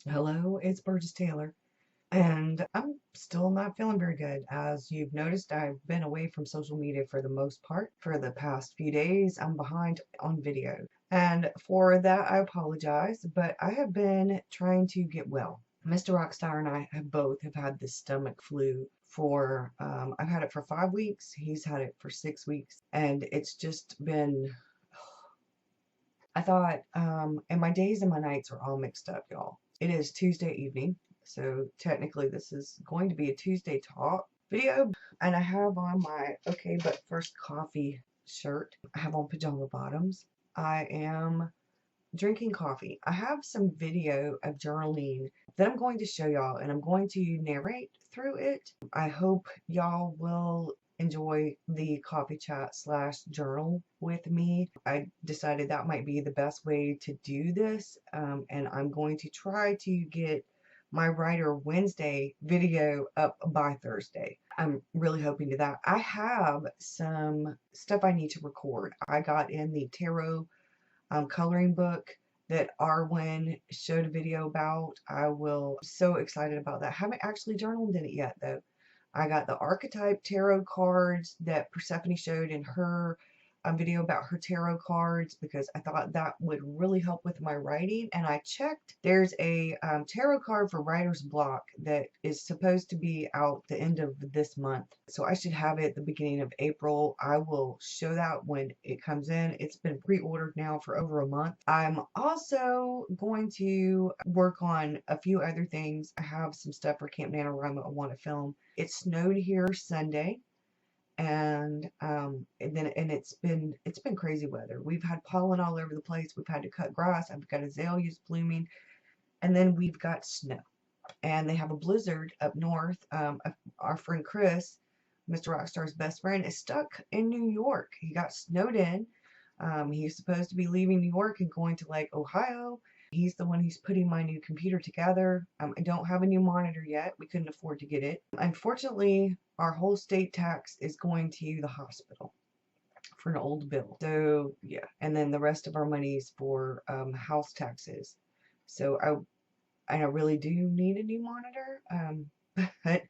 Hello, it's Burgess Taylor, and I'm still not feeling very good. As you've noticed, I've been away from social media for the most part. For the past few days, I'm behind on video, and for that, I apologize, but I have been trying to get well. Mr. Rockstar and I have both have had this stomach flu for, I've had it for 5 weeks, he's had it for 6 weeks, and it's just been, I thought, and my days and my nights are all mixed up, y'all. It is Tuesday evening, so technically this is going to be a Tuesday talk video, and I have on my Okay But First Coffee shirt. I have on pajama bottoms. I am drinking coffee. I have some video of journaling that I'm going to show y'all, and I'm going to narrate through it. I hope y'all will enjoy the coffee chat slash journal with me. I decided that might be the best way to do this, and I'm going to try to get my Writer Wednesday video up by Thursday. I'm really hoping to that. I have some stuff I need to record. I got in the tarot coloring book that Arwen showed a video about. I will so excited about that. Haven't actually journaled in it yet though. I got the archetype tarot cards that Persephone showed in her video about her tarot cards because I thought that would really help with my writing. And I checked, there's a tarot card for writer's block that is supposed to be out the end of this month. So I should have it the beginning of April. I will show that when it comes in. It's been pre-ordered now for over a month. I'm also going to work on a few other things. I have some stuff for Camp NaNoWriMo I want to film. It snowed here Sunday, and it's been crazy weather. We've had pollen all over the place. We've had to cut grass. I've got azaleas blooming, and then we've got snow. And they have a blizzard up north. Our friend Chris, Mr. Rockstar's best friend, is stuck in New York. He got snowed in. He's supposed to be leaving New York and going to like Ohio. He's the one who's putting my new computer together. I don't have a new monitor yet. We couldn't afford to get it. Unfortunately, our whole state tax is going to the hospital for an old bill. So yeah, and then the rest of our money is for house taxes. So I really do need a new monitor. But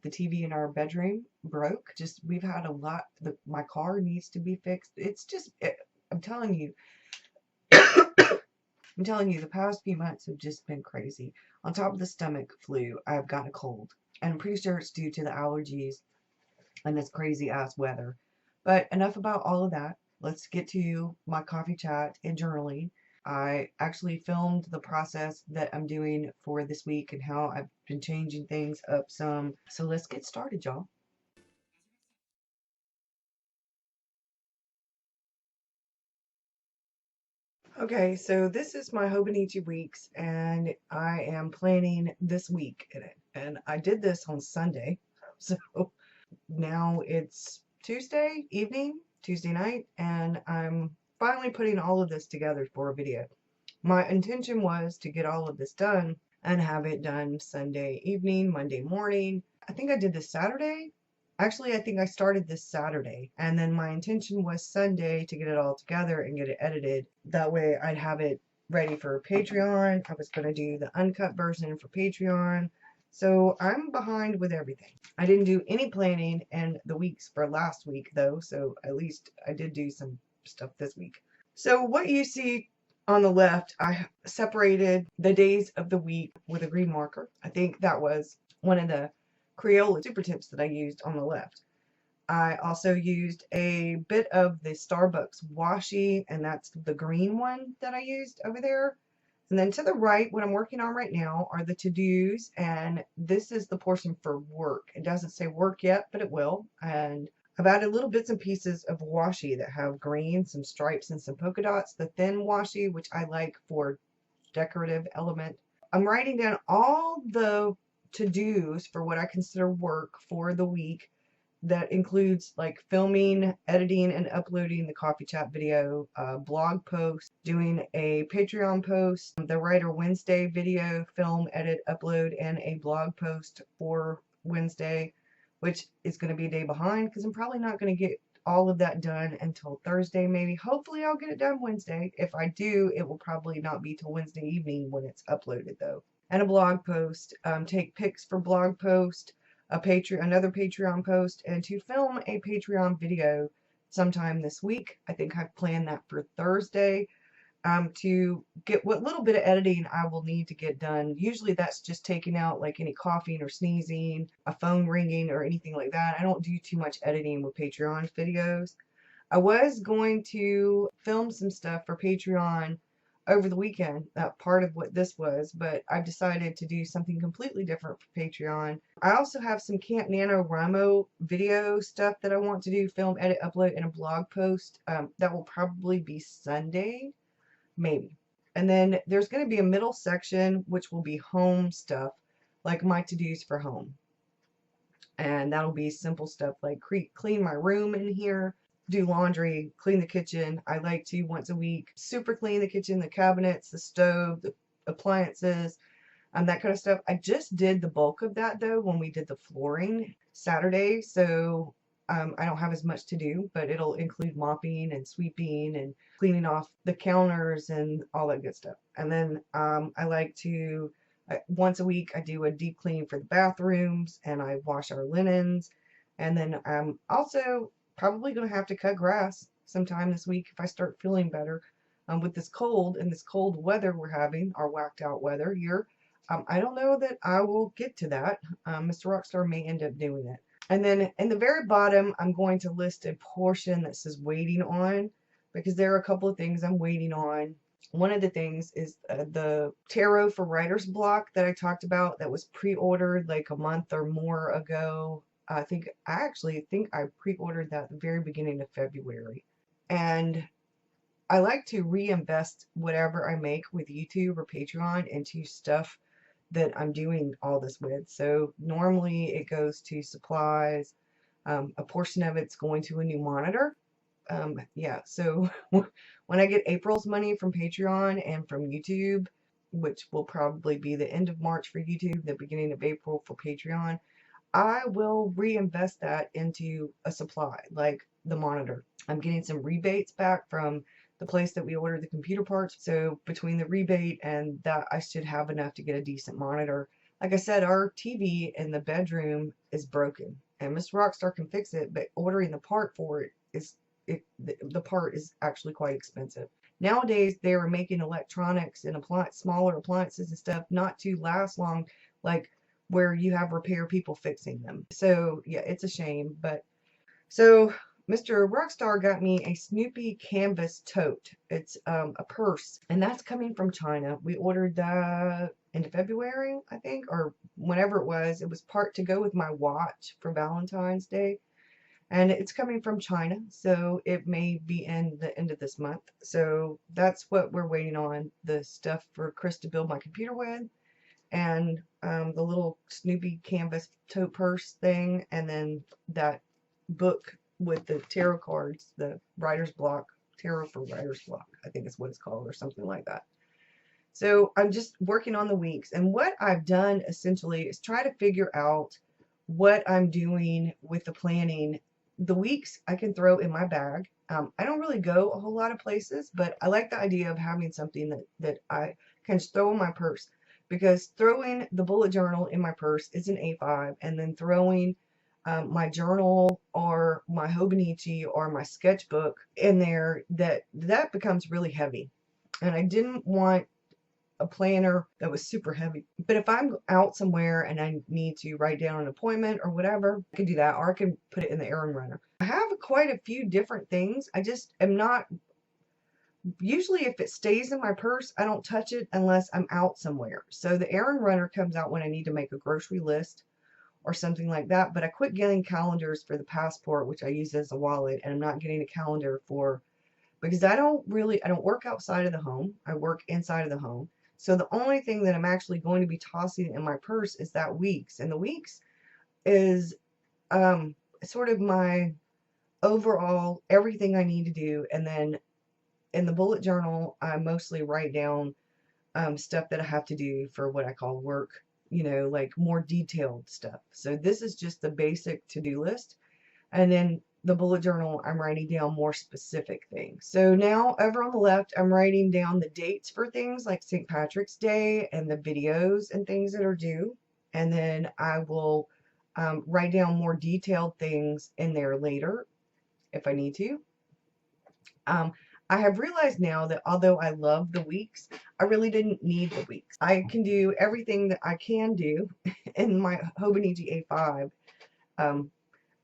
the TV in our bedroom broke. Just we've had a lot. My car needs to be fixed. It's just I'm telling you, I'm telling you, the past few months have just been crazy. On top of the stomach flu, I've got a cold, and I'm pretty sure it's due to the allergies and this crazy ass weather. But enough about all of that. Let's get to my coffee chat and journaling. I actually filmed the process that I'm doing for this week and how I've been changing things up some. So let's get started, y'all. Okay, so this is my Hobonichi weeks, and I am planning this week in it. And I did this on Sunday, so now it's Tuesday evening, Tuesday night, and I'm finally putting all of this together for a video. My intention was to get all of this done and have it done Sunday evening, Monday morning. I think I did this Saturday. Actually, I think I started this Saturday, and then my intention was Sunday to get it all together and get it edited. That way I'd have it ready for Patreon. I was going to do the uncut version for Patreon. So I'm behind with everything. I didn't do any planning in the weeks for last week though, so at least I did do some stuff this week. So what you see on the left, I separated the days of the week with a green marker. I think that was one of the Crayola super tips that I used on the left. I also used a bit of the Starbucks washi, and that's the green one that I used over there. And then to the right, what I'm working on right now are the to-dos, and this is the portion for work. It doesn't say work yet, but it will. And I've added little bits and pieces of washi that have green, some stripes, and some polka dots. The thin washi, which I like for decorative element. I'm writing down all the to-dos for what I consider work for the week. That includes like filming, editing, and uploading the coffee chat video, blog post, doing a Patreon post, the Writer Wednesday video, film, edit, upload, and a blog post for Wednesday, which is going to be a day behind because I'm probably not going to get all of that done until Thursday, maybe. Hopefully I'll get it done Wednesday. If I do, it will probably not be till Wednesday evening when it's uploaded though. And a blog post, take pics for blog post, another Patreon post, and to film a Patreon video sometime this week. I think I've planned that for Thursday. To get what little bit of editing I will need to get done. Usually that's just taking out like any coughing or sneezing, a phone ringing or anything like that. I don't do too much editing with Patreon videos. I was going to film some stuff for Patreon over the weekend, part of what this was, but I've decided to do something completely different for Patreon. I also have some Camp NaNoWriMo video stuff that I want to do, film, edit, upload, and a blog post. That will probably be Sunday. Maybe. And then there's going to be a middle section which will be home stuff, like my to-dos for home. And that'll be simple stuff like clean my room in here, do laundry, clean the kitchen. I like to once a week super clean the kitchen, the cabinets, the stove, the appliances, that kind of stuff. I just did the bulk of that though when we did the flooring Saturday, so I don't have as much to do, but it'll include mopping and sweeping and cleaning off the counters and all that good stuff. And then I like to, once a week, I do a deep clean for the bathrooms and I wash our linens. And then I'm also probably going to have to cut grass sometime this week if I start feeling better. With this cold and this cold weather we're having, our whacked out weather here, I don't know that I will get to that. Mr. Rockstar may end up doing it. And then in the very bottom, I'm going to list a portion that says waiting on, because there are a couple of things I'm waiting on. One of the things is the tarot for writer's block that I talked about that was pre-ordered like a month or more ago. I actually think I pre-ordered that at the very beginning of February. And I like to reinvest whatever I make with YouTube or Patreon into stuff that I'm doing all this with. So normally it goes to supplies. A portion of it's going to a new monitor. Yeah, so when I get April's money from Patreon and from YouTube, which will probably be the end of March for YouTube, the beginning of April for Patreon, I will reinvest that into a supply, like the monitor. I'm getting some rebates back from the place that we ordered the computer parts. So between the rebate and that, I should have enough to get a decent monitor. Like I said, our TV in the bedroom is broken and Mr. Rockstar can fix it, but ordering the part for it the part is actually quite expensive. Nowadays, they are making electronics and smaller appliances and stuff not to last long, like where you have repair people fixing them. So yeah, it's a shame, but so Mr. Rockstar got me a Snoopy canvas tote. It's a purse, and that's coming from China. We ordered that in February, I think, or whenever it was. It was part to go with my watch for Valentine's Day, and it's coming from China, so it may be in the end of this month. So that's what we're waiting on, the stuff for Chris to build my computer with, and the little Snoopy canvas tote purse thing, and then that book with the tarot cards, the writer's block, tarot for writer's block, I think is what it's called, or something like that. So I'm just working on the weeks, and what I've done essentially is try to figure out what I'm doing with the planning. The weeks I can throw in my bag. I don't really go a whole lot of places, but I like the idea of having something that I can just throw in my purse, because throwing the bullet journal in my purse is an A5, and then throwing my journal or my Hobonichi or my sketchbook in there, that becomes really heavy. And I didn't want a planner that was super heavy. But if I'm out somewhere and I need to write down an appointment or whatever, I can do that, or I can put it in the errand runner. I have quite a few different things. I just am not, usually if it stays in my purse, I don't touch it unless I'm out somewhere. So the errand runner comes out when I need to make a grocery list or something like that. But I quit getting calendars for the passport, which I use as a wallet, and I'm not getting a calendar because I don't work outside of the home. I work inside of the home. So the only thing that I'm actually going to be tossing in my purse is that weeks. And the weeks is sort of my overall everything I need to do. And then in the bullet journal, I mostly write down stuff that I have to do for what I call work, like more detailed stuff. So this is just the basic to-do list. And then the bullet journal, I'm writing down more specific things. So now over on the left, I'm writing down the dates for things like St. Patrick's Day and the videos and things that are due. And then I will write down more detailed things in there later if I need to. I have realized now that although I love the weeks, I really didn't need the weeks. I can do everything that I can do in my Hobonichi A5.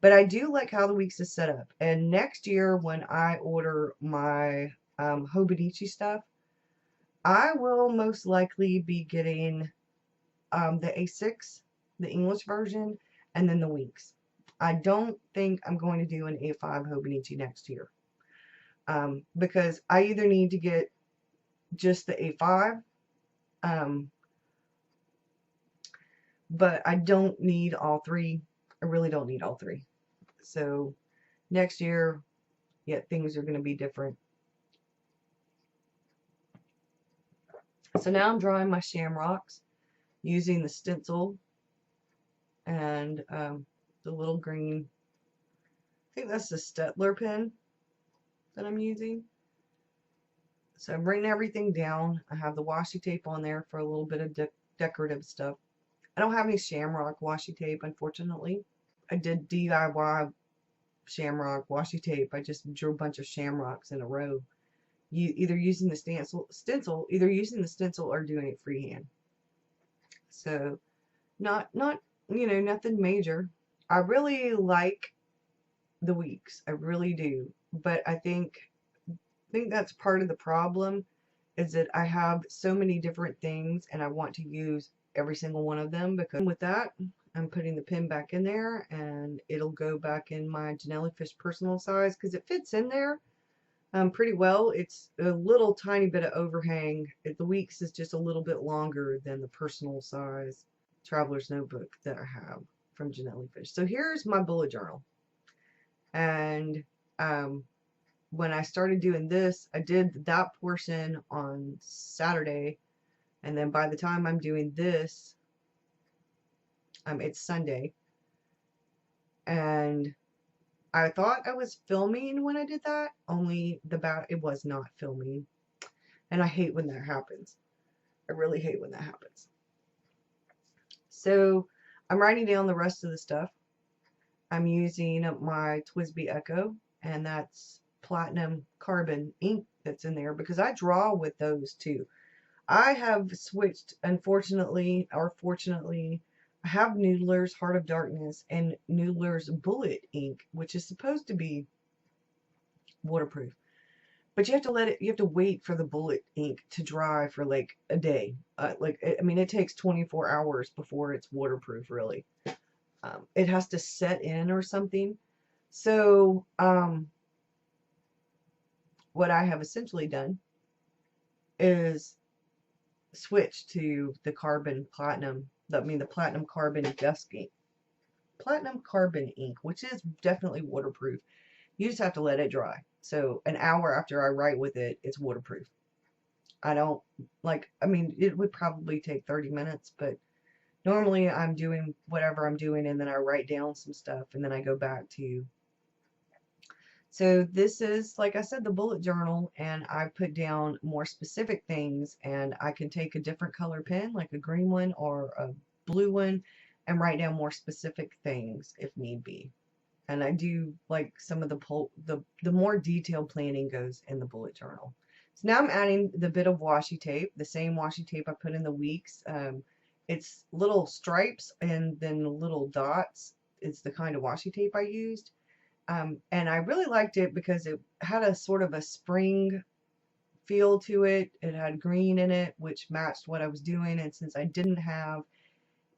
But I do like how the weeks is set up. And next year when I order my Hobonichi stuff, I will most likely be getting the A6, the English version, and then the weeks. I don't think I'm going to do an A5 Hobonichi next year. Because I either need to get just the A5, but I don't need all three. I really don't need all three. So next year, yeah, things are going to be different. So now I'm drawing my shamrocks using the stencil and the little green, I think that's the Staedtler pen that I'm using. So I'm bringing everything down. I have the washi tape on there for a little bit of decorative stuff. I don't have any shamrock washi tape, unfortunately. I did DIY shamrock washi tape. I just drew a bunch of shamrocks in a row. Either using the stencil, or doing it freehand. So not nothing major. I really like the weeks. I really do. But I think that's part of the problem is that I have so many different things and I want to use every single one of them, because with that I'm putting the pin back in there and it'll go back in my Janellefish personal size because it fits in there pretty well. It's a little tiny bit of overhang. The weeks is just a little bit longer than the personal size traveler's notebook that I have from Janellefish. So here's my bullet journal. And when I started doing this, I did that portion on Saturday, and then by the time I'm doing this, it's Sunday, and I thought I was filming when I did that, only it was not filming, and I hate when that happens. I really hate when that happens. So I'm writing down the rest of the stuff. I'm using my TWSBI Echo, and that's platinum carbon ink that's in there because I draw with those too. I have switched, unfortunately or fortunately, I have Noodler's Heart of Darkness and Noodler's Bullet ink, which is supposed to be waterproof. But you have to wait for the bullet ink to dry for like a day. It takes 24 hours before it's waterproof, really. It has to set in or something. So, what I have essentially done is switch to the the platinum carbon dust ink. Platinum carbon ink, which is definitely waterproof. You just have to let it dry. So an hour after I write with it, it's waterproof. It would probably take 30 minutes, but normally I'm doing whatever I'm doing and then I write down some stuff and then I go back to. So this is, like I said, the bullet journal, and I put down more specific things, and I can take a different color pen, like a green one or a blue one, and write down more specific things if need be. And I do like some of the more detailed planning goes in the bullet journal. So now I'm adding the bit of washi tape, the same washi tape I put in the weeks. It's little stripes and then little dots. It's the kind of washi tape I used. And I really liked it because it had a sort of a spring feel to it. It had green in it, which matched what I was doing. And since I didn't have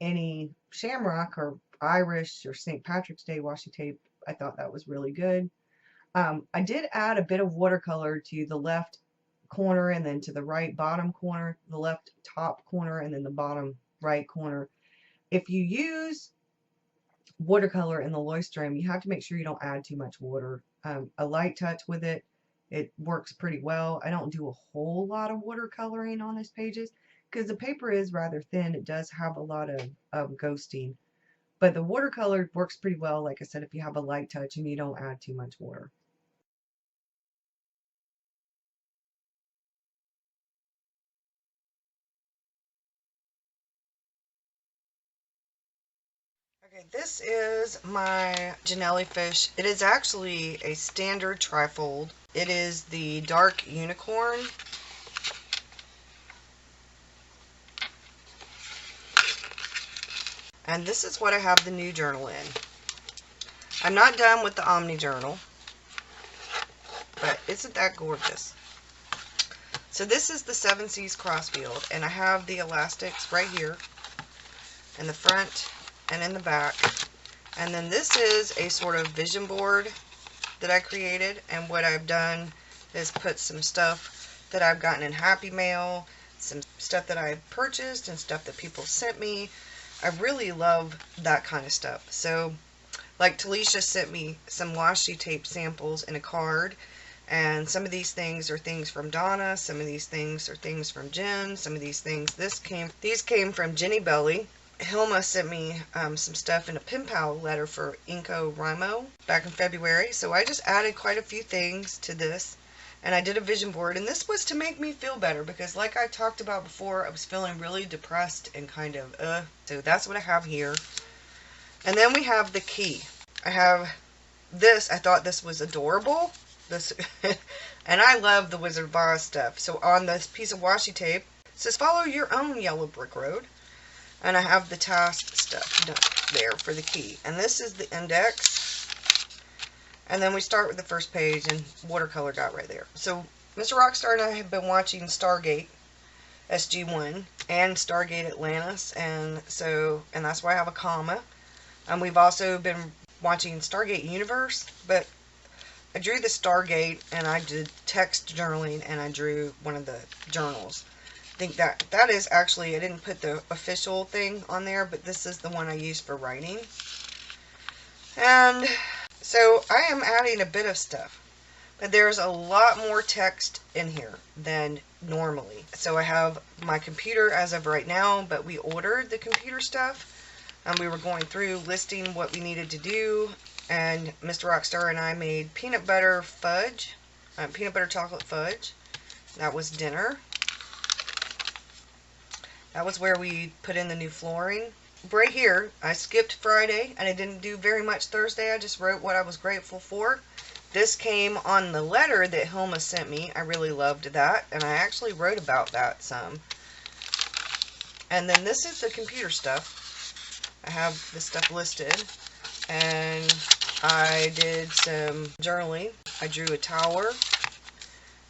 any shamrock or Irish or St. Patrick's Day washi tape, I thought that was really good. I did add a bit of watercolor to the left corner and then to the right bottom corner, the left top corner and then the bottom right corner. If you use watercolor in the Leuchtturm, you have to make sure you don't add too much water. A light touch with it works pretty well. I don't do a whole lot of watercoloring on these pages because the paper is rather thin. It does have a lot of ghosting, But the watercolor works pretty well, like I said, if you have a light touch and you don't add too much water. Okay, this is my Janelli fish. It is actually a standard trifold. It is the dark unicorn. And this is what I have the new journal in. I'm not done with the Omni journal, but isn't that gorgeous? So this is the Seven Seas Crossfield, and I have the elastics right here in the front and in the back. And then this is a sort of vision board that I created, and what I've done is put some stuff that I've gotten in Happy Mail, some stuff that I've purchased, and stuff that people sent me. I really love that kind of stuff. So, like Talisha sent me some washi tape samples in a card, and some of these things are things from Donna, some of these things are things from Jen, some of these things, these came from Jenny Belly. Hilma sent me some stuff in a pen pal letter for Inco Rimo back in February, so I just added quite a few things to this, and I did a vision board, and this was to make me feel better, because like I talked about before, I was feeling really depressed and kind of, so that's what I have here. And then we have the key. I have this, I thought this was adorable, this, and I love the Wizard of Oz stuff, so on this piece of washi tape, it says follow your own yellow brick road. And I have the task stuff done there for the key. And this is the index. And then we start with the first page, and watercolor got right there. So Mr. Rockstar and I have been watching Stargate SG-1 and Stargate Atlantis, and that's why I have a comma. And we've also been watching Stargate Universe, but I drew the Stargate, and I did text journaling, and I drew one of the journals. I think that is actually, I didn't put the official thing on there, but this is the one I used for writing. And so I am adding a bit of stuff, but there's a lot more text in here than normally. So I have my computer as of right now, but we ordered the computer stuff, and we were going through listing what we needed to do, and Mr. Rockstar and I made peanut butter fudge, peanut butter chocolate fudge. That was dinner. That was where we put in the new flooring. Right here, I skipped Friday, and I didn't do very much Thursday. I just wrote what I was grateful for. This came on the letter that Hilma sent me. I really loved that, and I actually wrote about that some. And then this is the computer stuff. I have this stuff listed, and I did some journaling. I drew a tower,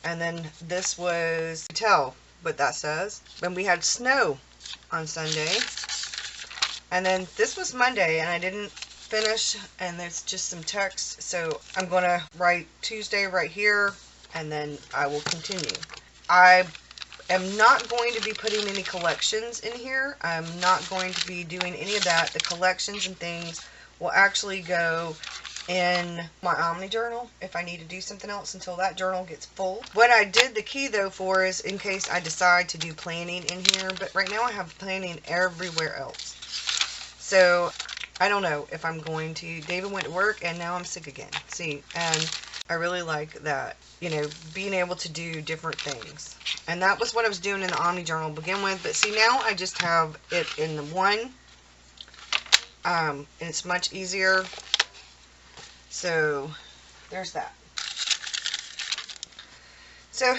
and then this was, tell what that says. Then we had snow on Sunday, and then this was Monday, and I didn't finish, and there's just some text, so I'm going to write Tuesday right here, and then I will continue. I am not going to be putting any collections in here. I'm not going to be doing any of that. The collections and things will actually go in my Omni journal if I need to do something else until that journal gets full. What I did the key though for is in case I decide to do planning in here, but right now I have planning everywhere else. So I don't know if I'm going to. David went to work and now I'm sick again. See, and I really like that, you know, being able to do different things. And that was what I was doing in the Omni journal to begin with, but see now I just have it in the one, and it's much easier. So there's that. So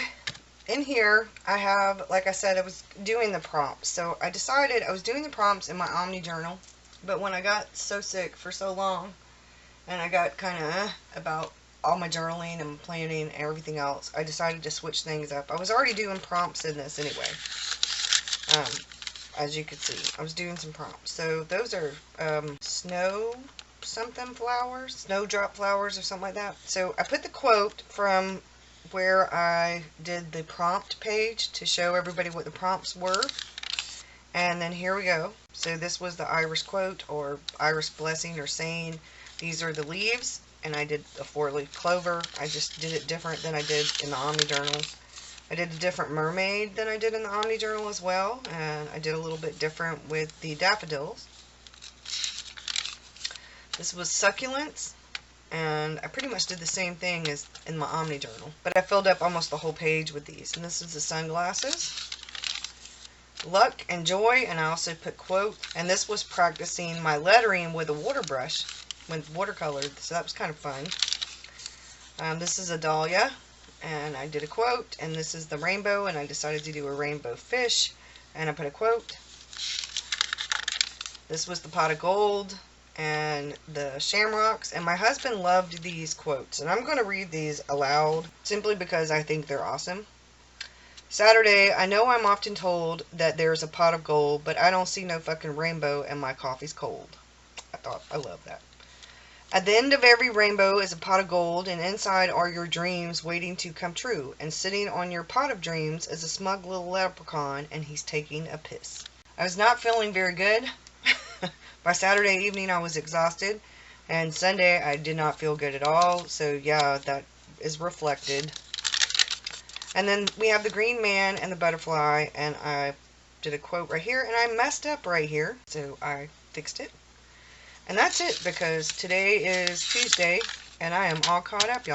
in here I have, like I said, I was doing the prompts. So I decided I was doing the prompts in my Omni journal, but when I got so sick for so long and I got kind of about all my journaling and planning and everything else, I decided to switch things up. I was already doing prompts in this anyway. As you can see, I was doing some prompts. So those are snow something flowers, snowdrop flowers or something like that. So I put the quote from where I did the prompt page to show everybody what the prompts were. And then here we go. So this was the Iris quote or Iris blessing or saying, these are the leaves, and I did a 4-leaf clover. I just did it different than I did in the Omni journal. I did a different mermaid than I did in the Omni journal as well, and I did a little bit different with the daffodils. This was succulents, and I pretty much did the same thing as in my Omni journal, but I filled up almost the whole page with these. And this is the sunglasses, luck and joy, and I also put quote. And this was practicing my lettering with a water brush, with watercolor, so that was kind of fun. This is a dahlia, and I did a quote. And this is the rainbow, and I decided to do a rainbow fish, and I put a quote. This was the pot of gold and the shamrocks, and my husband loved these quotes, and I'm going to read these aloud simply because I think they're awesome. Saturday, I know I'm often told that there's a pot of gold, but I don't see no fucking rainbow and my coffee's cold. I love that. At the end of every rainbow is a pot of gold, and inside are your dreams waiting to come true, and sitting on your pot of dreams is a smug little leprechaun, and he's taking a piss. I was not feeling very good. By Saturday evening, I was exhausted, and Sunday, I did not feel good at all, so yeah, that is reflected. And then we have the green man and the butterfly, and I did a quote right here, and I messed up right here, so I fixed it. And that's it, because today is Tuesday, and I am all caught up, y'all.